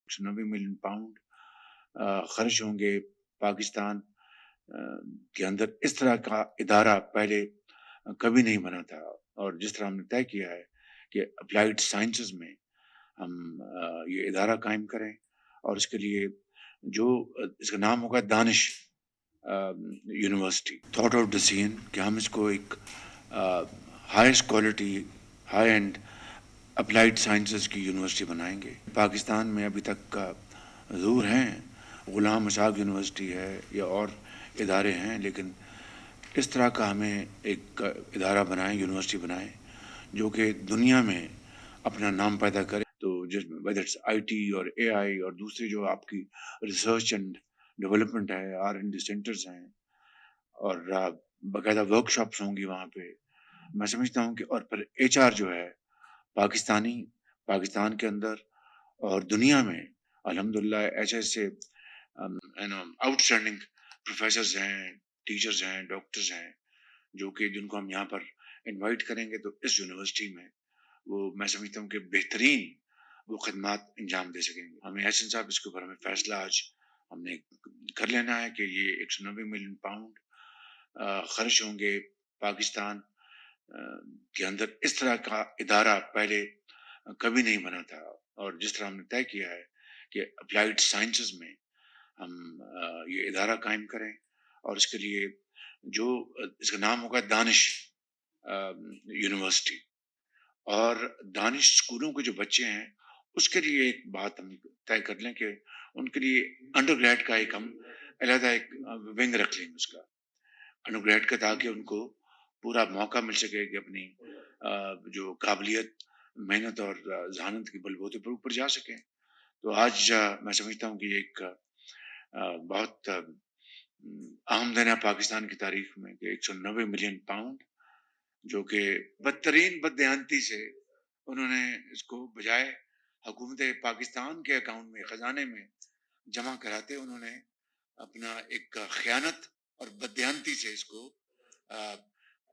190 million pound خرچ ہوں گے پاکستان کے اندر. اس طرح کا ادارہ پہلے کبھی نہیں بنا تھا، اور جس طرح ہم نے طے کیا ہے کہ اپلائیڈ سائنسز میں ہم یہ ادارہ قائم کریں، اور اس کے لیے جو اس کا نام ہوگا دانش یونیورسٹی. تھاٹ آؤٹ دا سین کہ ہم اس کو ایک highest quality high and applied sciences کی یونیورسٹی بنائیں گے. پاکستان میں ابھی تک ضرور ہیں، غلام اسحاق یونیورسٹی ہے یا اور ادارے ہیں، لیکن اس طرح کا ہمیں ایک ادارہ بنائیں، یونیورسٹی بنائیں جو کہ دنیا میں اپنا نام پیدا کرے. تو جس میں ویدر اٹس آئی ٹی اور اے آئی اور دوسری جو آپ کی ریسرچ اینڈ ڈیولپمنٹ ہے، آر این ڈی سینٹرز ہیں، اور باقاعدہ ورک شاپس ہوں گی وہاں پہ. میں سمجھتا ہوں کہ اور پھر ایچ آر جو ہے پاکستان کے اندر اور دنیا میں الحمدللہ ایسے آؤٹ اسٹینڈنگ پروفیسرز ہیں، ٹیچرز ہیں، ڈاکٹرز ہیں، جو کہ جن کو ہم یہاں پر انوائٹ کریں گے تو اس یونیورسٹی میں وہ میں سمجھتا ہوں کہ بہترین وہ خدمات انجام دے سکیں گے. ہمیں احسن صاحب اس کے اوپر ہمیں فیصلہ آج ہم نے کر لینا ہے کہ یہ 190 ملین پاؤنڈ خرچ ہوں گے پاکستان کے اندر. اس طرح کا ادارہ پہلے کبھی نہیں بنا تھا، اور جس طرح ہم نے طے کیا ہے کہ اپلائیڈ سائنسز میں ہم یہ ادارہ قائم کریں، اور اس کے لیے جو اس کا نام ہوگا دانش یونیورسٹی. اور دانش اسکولوں کے جو بچے ہیں اس کے لیے ایک بات ہم طے کر لیں کہ ان کے لیے انڈر گریڈ کا ایک ہم علیحدہ ایک ونگ رکھ لیں اس کا انڈر گریڈ کا، تاکہ ان کو پورا موقع مل سکے کہ اپنی جو قابلیت، محنت اور ذہانت کے بلبوتے پر اوپر جا سکیں. تو آج میں سمجھتا ہوں کہ یہ ایک بہت اہم دن ہے پاکستان کی تاریخ میں کہ 190 ملین پاؤنڈ جو کہ بدترین بددیانتی سے انہوں نے اس کو بجائے حکومت پاکستان کے اکاؤنٹ میں، خزانے میں جمع کراتے، انہوں نے اپنا ایک خیانت اور بددیانتی سے اس کو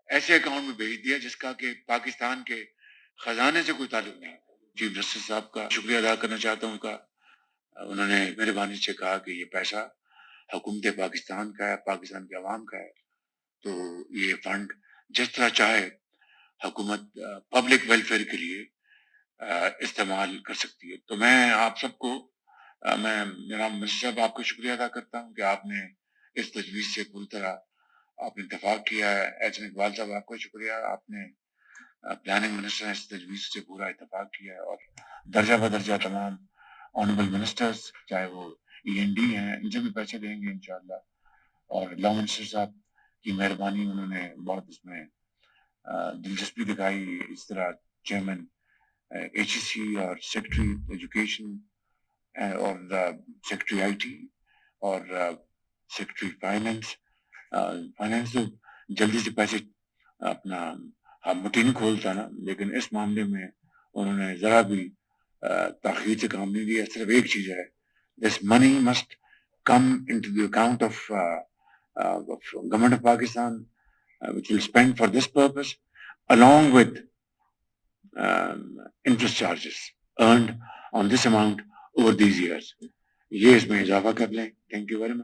ایسے اکاؤنٹ میں بھیج دیا جس کا کہ پاکستان کے خزانے سے کوئی تعلق نہیں. چیف جسٹس صاحب کا شکریہ ادا کرنا چاہتا ہوں کا انہوں نے مہربانی سے کہا کہ یہ پیسہ حکومت پاکستان کا ہے، پاکستان کے عوام کا ہے، تو یہ فنڈ جس طرح چاہے حکومت پبلک ویلفیئر کے لیے استعمال کر سکتی ہے. تو میں آپ سب کو میں جناب منسٹر صاحب آپ کا شکریہ ادا کرتا ہوں کہ آپ نے اس تجویز سے پوری طرح آپ نے اتفاق کیا ہے. احسن اقبال صاحب آپ کا شکریہ، آپ نے پلاننگ منسٹر نے اس تجویز سے پورا اتفاق کیا ہے، اور درجہ بدرجہ تمام آنریبل منسٹرز چاہے وہ END ہیں ان سے بھی پیسے دیں گے انشاءاللہ. اور لا منسٹر صاحب کی مہربانی، انہوں نے بہت اس میں دلچسپی دکھائی. اس طرح چیئرمین HEC اور سیکرٹری ایجوکیشن اور سیکرٹری IT اور سیکرٹری فائنینس تو جلدی سے پیسے اپنا مٹھی نہیں کھولتا نا، لیکن اس معاملے میں انہوں نے ذرا بھی تاخیر سے کام نہیں لیا. صرف ایک چیز ہے، this money must come into the account of government of Pakistan, which will spend for this purpose, along with interest charges earned on this amount over these years. یہ اس میں اضافہ کر لیں. Thank you very much.